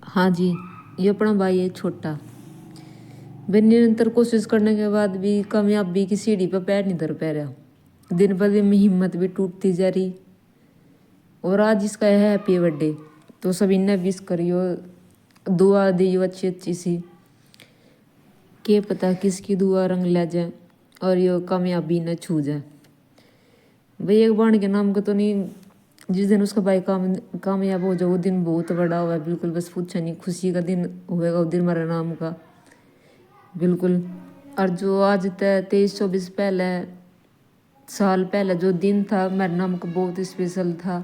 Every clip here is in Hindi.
हाँ जी, ये अपना भाई है छोटा। वे निरंतर कोशिश करने के बाद भी कामयाबी की सीढ़ी पर पैर नहीं धर पा रहा। दिन ब दिन में हिम्मत भी टूटती जा रही। और आज इसका है हैप्पी बर्थडे, तो सभी ने विश करियो, दुआ दियो अच्छी अच्छी सी। के पता किसकी दुआ रंग ले जाए और यो कामयाबी न छू जाए। भाई एक बाण के नाम का तो नहीं, जिस दिन उसका भाई कामयाब हो जाए वो दिन बहुत बड़ा हुआ है। बिल्कुल बस पूछा नहीं, खुशी का दिन होएगा वो दिन मेरा नाम का। बिल्कुल। और जो आज तक 23-24 पहले साल पहले जो दिन था मेरे नाम का बहुत स्पेशल था।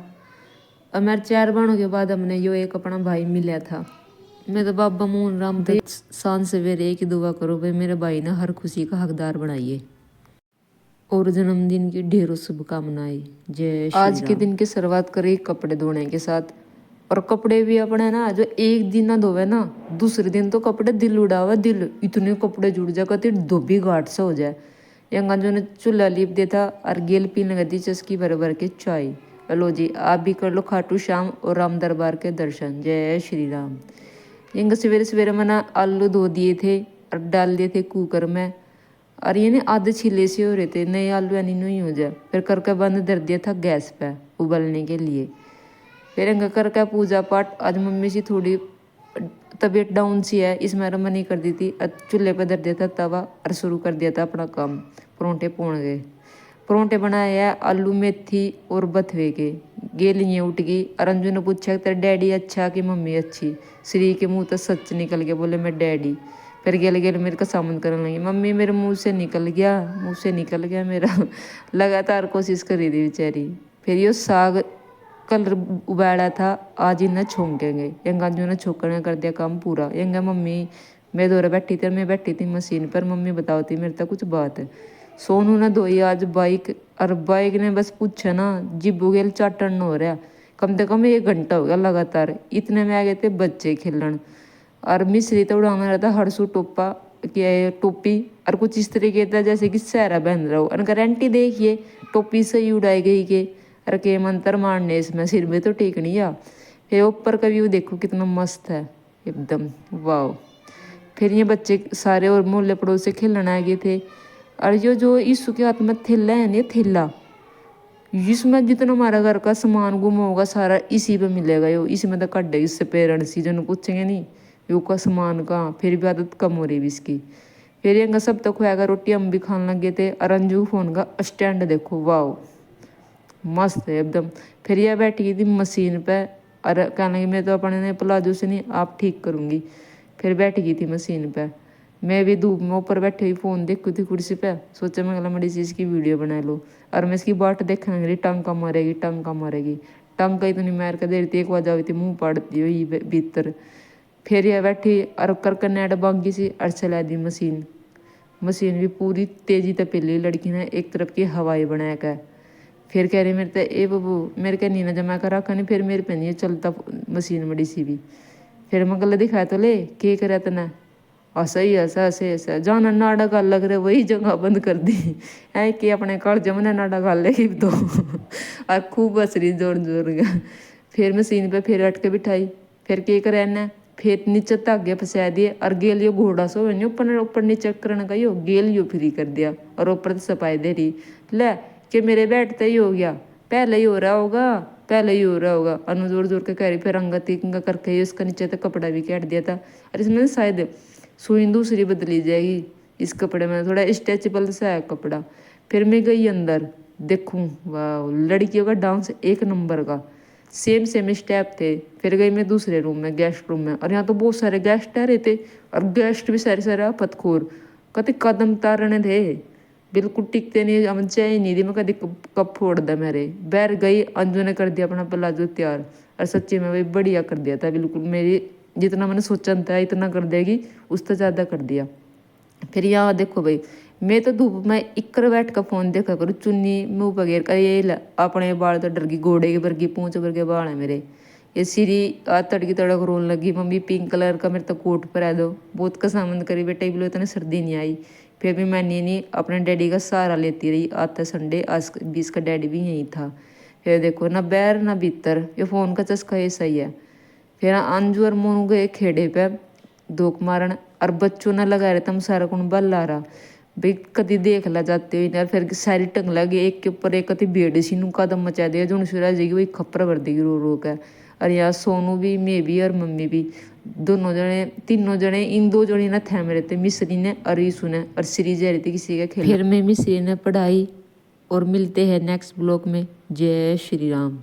और मेरे 4 बाणों के बाद हमने यो एक अपना भाई मिला था। मैं तो बाबा मोहन राम तो सांझ सवेरे एक ही दुआ करो भाई मेरे भाई ने हर खुशी का हकदार बनाइए और जन्मदिन की ढेरों शुभकामनाएं। जय श्री आज के दिन की शुरुआत करें कपड़े धोने के साथ। और कपड़े भी अपने ना जो एक दिन ना धोवे ना, दूसरे दिन तो कपड़े दिल उड़ावे, दिल इतने कपड़े जुड़ जाए कहते धोबी घाट सा हो जाए। यंगा जो ने चूल्हा लीप देता और गेल पीने लगी चस्की भर भर के चाय। लो जी आप भी कर लो खाटू श्याम और राम दरबार के दर्शन। जय श्री राम। यंगा सवेरे सवेरे मैंने आलू धो दिए थे और डाल दिए थे कुकर में। और ये ना आधे छिले से हो रहे थे, नए आलू यानी नहीं हो जाए। फिर करके बंद कर दिया था गैस पे उबलने के लिए। फिर इनका करके पूजा पाठ। आज मम्मी सी थोड़ी तबीयत डाउन सी है, इस मेरा मन ही कर दी थी। चूल्हे पर धर दिया था तवा और शुरू कर दिया था अपना काम। परोंठे पोड़ गए, परोंठे बनाए है आलू मेथी और बथवे के। गेलियाँ उठ गई और अंजू ने पूछा तेरे डैडी अच्छा कि मम्मी अच्छी। श्री के मुंह तो सच निकल गया, बोले मैं डैडी। फिर गेल गेल मेरे का सामन करने लगी, मम्मी मेरे मुंह से निकल गया, मुंह से निकल गया मेरा। लगातार कोशिश करी थी बेचारी। फिर यो साग कल उबाड़ा था, आज इन्हें छोंकेंगे। यंगा अंजू ने छोकने कर दिया काम पूरा। यंगा मम्मी मैं दौरे बैठी थी और मैं बैठी थी मशीन पर। मम्मी बताओ थी मेरे तक कुछ बात है। सोनू ने धोई आज बाइक, और बाइक ने बस पूछा ना जिब्बू गेल चाटन हो रहा। कम से कम 1 घंटा हो गया लगातार। इतने में आ गए थे बच्चे खेलन। और मिश्री तो उड़ाना रहता हरसू टोपा क्या टोपी और कुछ इस तरीके था जैसे कि सहरा बहन रहा हो। और गारंटी देखिए टोपी सही उड़ाई गई के अरे के मंत्र मारने इसमें सिर में तो ठीक नहीं आ। फिर ऊपर का व्यू देखो कितना मस्त है एकदम, वाह। फिर ये बच्चे सारे और मोहल्ले पड़ोस से खेलने आ गए थे। और ये जो यीशु के हाथ में थैला है ना, थैला इसमें जितना हमारा घर का सामान गुम होगा सारा इसी पे मिलेगा। यो इसी में तो कट देगी इससे पेरेंट्स ही जन पूछेंगे नहीं यो का सामान कहाँ। फिर भी आदत कम हो रही है इसकी। फिर ये सब तक होएगा रोटी हम भी खाने लगे थे। और अंजू फोन का स्टैंड देखो, वाह मस्त है एकदम। फिर यह बैठ गई थी मशीन पे और कहने लगी मैं तो अपने ने प्लाजो से नहीं आप ठीक करूँगी। फिर बैठ गई थी मशीन पे। मैं भी धूप में ऊपर बैठी हुई फ़ोन देखी थी कुर्सी पे। सोचा मैं गला बड़ी चीज़ की वीडियो बना लो। और मैं इसकी बाट देखने लगी, टंका मारेगी टंका मारेगी। टंका इतनी मार कर दे रही थी, एक बार थी मुँह पाड़ती हुई भीतर। फिर यह बैठी और कर नेट बांगी सी और चला दी मशीन। मशीन भी पूरी तेजी तक पिली लड़की ने एक तरफ की हवाई बनाया कर। फिर कह रही मेरे तो ए बबू मेरे का नीना जमा कर रखा नहीं। फिर मेरे पे नहीं चलता मशीन बड़ी सी भी। फिर मैं गला दिखाया तो ले के करे तना ऐसा ही ऐसा ऐसे ऐसा जाना नाटक लग रहा वही जगह बंद कर दी है कि अपने कल जमने नाटक लेगी तो। और खूब हंस रही जोर जोर का। फिर मशीन पे फिर अटके बिठाई। फिर के करे ने फिर नीचे धागे फंसा दिए और गेल यो घोड़ा सो ऊपर ऊपर नीचे करने का यो गेल यो फ्री कर दिया। और ऊपर सफाई दे रही ले कि मेरे बैठते ही हो गया, पहले ही हो रहा होगा, पहले ही हो रहा होगा। अनु जोर जोर के कह रही। फिर अंगा तिंगा करके इसका नीचे तक कपड़ा भी काट दिया था। और इसमें शायद सुई दूसरी बदली जाएगी इस कपड़े में, थोड़ा स्ट्रेचेबल सा है कपड़ा। फिर मैं गई अंदर देखूं, वाह लड़कियों का डांस एक नंबर का, सेम सेम स्टेप थे। फिर गई मैं दूसरे रूम में गेस्ट रूम में। और यहाँ तो बहुत सारे गेस्ट आ रहे थे और गेस्ट भी सारे सारे आफतखोर कहते कदम तारने थे, बिल्कुल टिकते नहीं, हम चाय नहीं दी। मैं कभी कब फोड़ दा मेरे बैर गई। अंजू ने कर दिया अपना प्लाजो तैयार और सच्ची में भाई बढ़िया कर दिया था बिल्कुल। मेरी जितना मैंने सोचा था इतना कर देगी, उससे ज़्यादा कर दिया। फिर यहाँ देखो भाई मैं तो धूप में इक्कर बैठ कर फोन देखा करूँ, चुन्नी मुँह पगेर कर ये अपने बाल तो डर गई, घोड़े के वर्गी पूँछ वर्गे बाल है मेरे। ये सीरी तड़की तड़क रोन लगी, मम्मी पिंक कलर का मेरे तो कोट पर दो, बहुत का सामान करी बेटा बोलो इतनी सर्दी नहीं आई। फिर भी मैं नहीं अपने डैडी का सहारा लेती रही। आता संडे आज भी इसका डैडी भी यहीं था। फिर देखो ना बैर ना भीतर, ये फ़ोन का चस्का ऐसा ही है। फिर अंजू और मोनू गए खेड़े पे धोख मारन और बच्चों ने लगा रहे तम सारा कौन बल ला रहा भाई कभी देख ला जाते हुए ना फिर सारी टंग लगी एक के ऊपर एक कति बेड सी नू कदम मचा दिया जो सूरज जाएगी वही खप्पर भर देगी रो रो के। और यहाँ सोनू भी मैं भी और मम्मी भी दोनों जने तीनों जने इन दो जने ना थे मेरे थे मिस्री ने और ईसू ने और श्री जा रही थी किसी के खेल। फिर मैं मिस्री ने पढ़ाई और मिलते हैं नेक्स्ट ब्लॉग में। जय श्री राम।